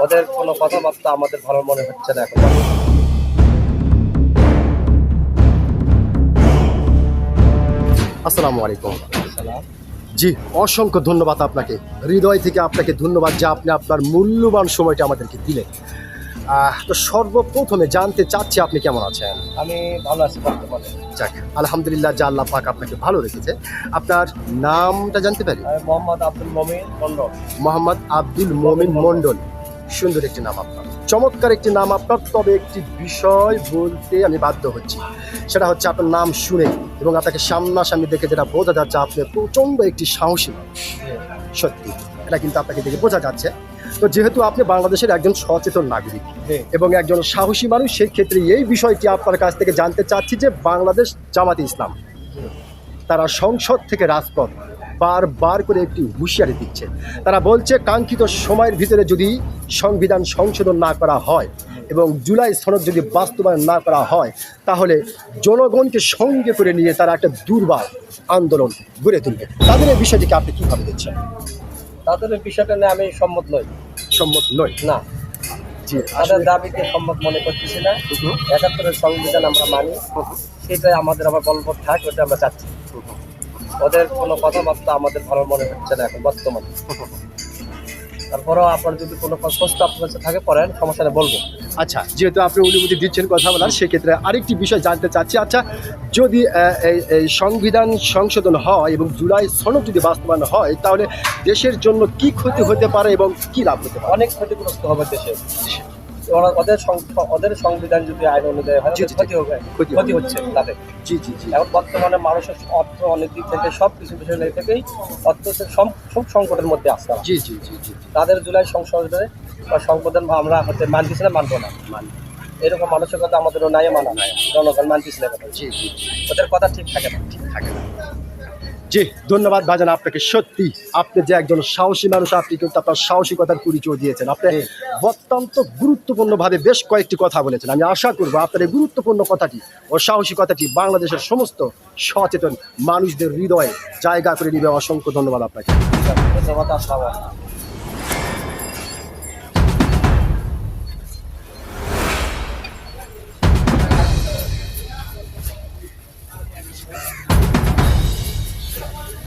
ওদের কোনো কথাবার্তা আমাদের ভালো মনে হচ্ছে না এখন। আসসালামু আলাইকুম। জি, অসংখ্য ধন্যবাদ আপনাকে, হৃদয় থেকে আপনাকে ধন্যবাদ যে আপনি আপনার মূল্যবান সময়টা আমাদেরকে দিলেন। তো সর্বপ্রথমে জানতে চাচ্ছি আপনি কেমন আছেন? আমি ভালো আছি বর্তমানে। যাক, আলহামদুলিল্লাহ, যা আল্লাহ পাক আপনাকে ভালো রেখেছে। আপনার নামটা জানতে পারি? আমি মোহাম্মদ আব্দুল মমিন মন্ডল। মোহাম্মদ আব্দুল মমিন মন্ডল। সুন্দর একটি নাম আপনার, চমৎকার একটি নাম আপনার। তবে একটি বিষয় বলতে আমি বাধ্য হচ্ছি, সেটা হচ্ছে আপনার নাম শুনে এবং আপনাকে সামনাসামনি দেখে যেটা বোঝা যাচ্ছে, আপনি প্রচণ্ড একটি সাহসী মানুষ। সত্যি, এটা কিন্তু আপনাকে দেখে বোঝা যাচ্ছে। তো যেহেতু আপনি বাংলাদেশের একজন সচেতন নাগরিক এবং একজন সাহসী মানুষ, সেই ক্ষেত্রে এই বিষয়টি আপনার কাছ থেকে জানতে চাচ্ছি যে বাংলাদেশ জামাতে ইসলাম তারা সংসদ থেকে রাজপথ বারবার করে একটি হুঁশিয়ারি দিচ্ছে। তারা বলছে কাঙ্ক্ষিত সময়ের ভিতরে যদি সংবিধান সংশোধন না করা হয় এবং জুলাই সনদ যদি বাস্তবায়ন না করা হয়, তাহলে জনগণকে সঙ্গে করে নিয়ে তারা একটা দুর্বার আন্দোলন গড়ে তুলবে। তাদের এই বিষয়টিকে আপনি কীভাবে দেখছেন? তাদের এই বিষয়টা নিয়ে আমি সম্মত নই। সম্মত নয় না, জি, তাদের দাবিকে সম্মত মনে করতেছি না। ৭১-এর সংবিধান আমরা মানি, সেটাই আমাদের আবার বলবৎ থাক, ওটা আমরা চাচ্ছি। ওদের কোনো কথাবার্তা আমাদের ভালো মনে হচ্ছে না এখন বর্তমানে। তারপরেও আপনার যদি কোনো প্রশ্ন আপনার কাছে থাকে পড়েন, সমস্যা নেই, বলবো। আচ্ছা, যেহেতু আপনি অনুমতি দিচ্ছেন কথা বলার, সেক্ষেত্রে আরেকটি বিষয় জানতে চাচ্ছি। আচ্ছা, যদি এই সংবিধান সংশোধন হয় এবং জুলাই সনদ যদি বাস্তবায়ন হয়, তাহলে দেশের জন্য কি ক্ষতি হতে পারে এবং কি লাভ হতে পারে? অনেক ক্ষতিগ্রস্ত হবে দেশে। ওদের সংবিধান যদি আইন অনুযায়ী হয়, জি, জি, ক্ষতি হবে, ক্ষতি হচ্ছে তাদের। জি জি জি এখন বর্তমানে মানুষের অর্থ অনেক দিক থেকে সব কিছু বিষয় থেকেই অর্থ খুব সংকটের মধ্যে আসছে। জি জি জি জি তাদের জুলাই সংসদে বা সংবিধান আমরা হতে মানতেছি না, মানবো না। এরকম মানসিকতা আমাদেরও নাই, মানা নাই, জনগণ মানতেছি না। জি জি ওদের কথা ঠিক থাকে না, ঠিক থাকে না। জি, ধন্যবাদ ভাইজান আপনাকে। সত্যি আপনি যে একজন সাহসী মানুষ, আপনি কিন্তু আপনার সাহসিকতার পরিচয় দিয়েছেন। আপনি অত্যন্ত গুরুত্বপূর্ণভাবে বেশ কয়েকটি কথা বলেছেন। আমি আশা করবো আপনার এই গুরুত্বপূর্ণ কথাটি ও সাহসী কথাটি বাংলাদেশের সমস্ত সচেতন মানুষদের হৃদয়ে জায়গা করে নিবে। অসংখ্য ধন্যবাদ আপনাকে। ধন্যবাদ। আসসালামু আলাইকুম।